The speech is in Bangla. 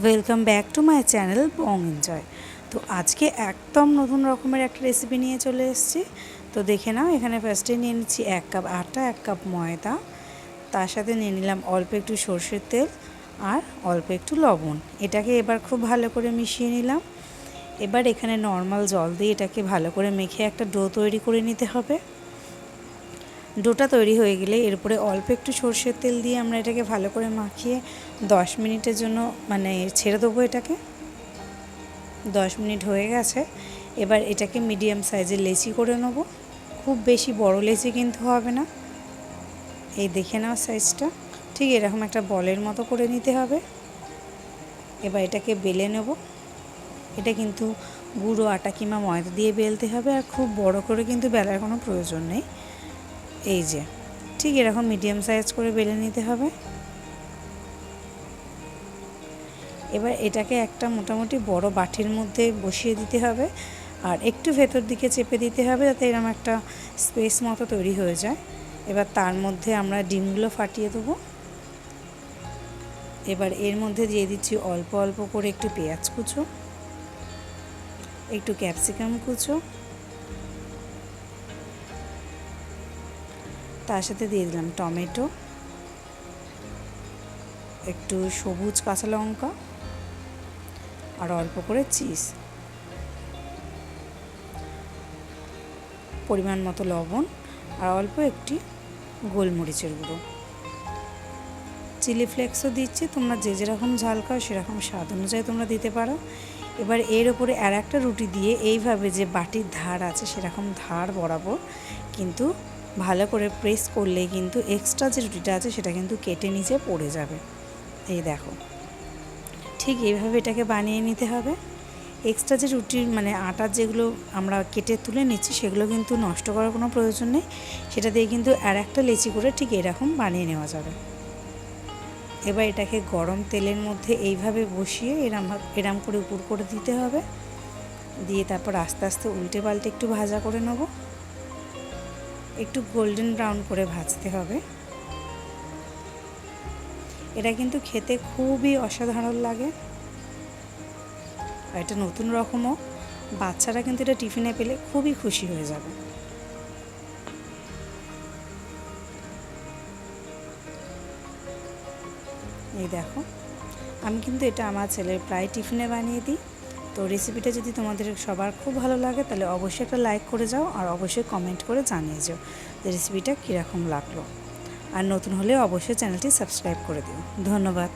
Welcome back to my channel Bong enjoy. তো আজকে একদম নতুন রকমের একটা রেসিপি নিয়ে চলে এসেছি। তো দেখে নাও, এখানে ফার্স্টে নিয়ে নিচ্ছি 1 কাপ আটা, 1 কাপ ময়দা, তার সাথে নিয়ে নিলাম অল্প একটু সর্ষের তেল আর অল্প একটু লবণ। এটাকে এবার খুব ভালো করে মিশিয়ে নিলাম। এবার এখানে নর্মাল জল দিয়ে এটাকে ভালো করে মেখে একটা ডো তৈরি করে নিতে হবে। ডোটা তৈরি হয়ে গেলে এরপরে অল্প একটু সর্ষের তেল দিয়ে আমরা এটাকে ভালো করে মাখিয়ে 10 মিনিটের জন্য ছেড়ে দেবো এটাকে। 10 মিনিট হয়ে গেছে। এবার এটাকে মিডিয়াম সাইজের লেচি করে নেব। খুব বেশি বড় লেচি কিন্তু হবে না। এই দেখে নাও সাইজটা, ঠিক এরকম একটা বলের মতো করে নিতে হবে। এবার এটাকে বেলে নেব। এটা কিন্তু গুঁড়ো আটা কিংবা ময়দা দিয়ে বেলতে হবে, আর খুব বড় করে কিন্তু বেলার কোনো প্রয়োজন নেই। এই যে ঠিক এরকম মিডিয়াম সাইজ করে বেলে নিতে হবে। এবার এটাকে একটা মোটামুটি বড় বাটির মধ্যে বসিয়ে দিতে হবে, আর একটু ভেতর দিকে চেপে দিতে হবে যাতে এরকম একটা স্পেস মতো তৈরি হয়ে যায়। এবার তার মধ্যে আমরা ডিমগুলো ফাটিয়ে দেবো। এবার এর মধ্যে দিয়ে দিচ্ছি অল্প অল্প করে একটু পেঁয়াজ কুচো, একটু ক্যাপসিকাম কুচো, তার সাথে দিয়ে দিলাম টমেটো, একটু সবুজ কাঁচা লঙ্কা আর অল্প করে চিজ, পরিমাণ মতো লবণ আর অল্প একটি গোলমরিচের গুঁড়ো। চিলি ফ্লেক্সও দিচ্ছি, তোমরা যে যেরকম ঝাল খাও সেরকম স্বাদ অনুযায়ী তোমরা দিতে পারো। এবার এর ওপরে আর একটা রুটি দিয়ে এইভাবে যে বাটির ধার আছে সেরকম ধার বরাবর কিন্তু ভালো করে প্রেস করলেই কিন্তু এক্সট্রা যে রুটিটা আছে সেটা কিন্তু কেটে নিচে পড়ে যাবে। এই দেখো, ঠিক এইভাবে এটাকে বানিয়ে নিতে হবে। এক্সট্রা যে রুটির আটার যেগুলো আমরা কেটে তুলে নিচ্ছি সেগুলো কিন্তু নষ্ট করার কোনো প্রয়োজন নেই। সেটা দিয়ে কিন্তু আর একটা লেচি করে ঠিক এরকম বানিয়ে নেওয়া যাবে। এবার এটাকে গরম তেলের মধ্যে এইভাবে বসিয়ে এরম করে উপর করে দিতে হবে, দিয়ে তারপর আস্তে আস্তে উল্টে পাল্টে একটু ভাজা করে নেব। একটু গোল্ডেন ব্রাউন করে ভাজতে হবে। এটা কিন্তু খেতে খুবই অসাধারণ লাগে, আর এটা নতুন রকমও। বাচ্চারা কিন্তু এটা টিফিনে পেলে খুবই খুশি হয়ে যাবে। এই দেখো, আমি কিন্তু এটা আমার ছেলের প্রায় টিফিনে বানিয়ে দিই। তো রেসিপিটা যদি তোমাদের সবার খুব ভালো লাগে তাহলে অবশ্যই একটা লাইক করে যাও, আর অবশ্যই কমেন্ট করে জানিয়ে যাও যে রেসিপিটা কীরকম লাগলো। আর নতুন হলে অবশ্যই চ্যানেলটি সাবস্ক্রাইব করে দিও। ধন্যবাদ।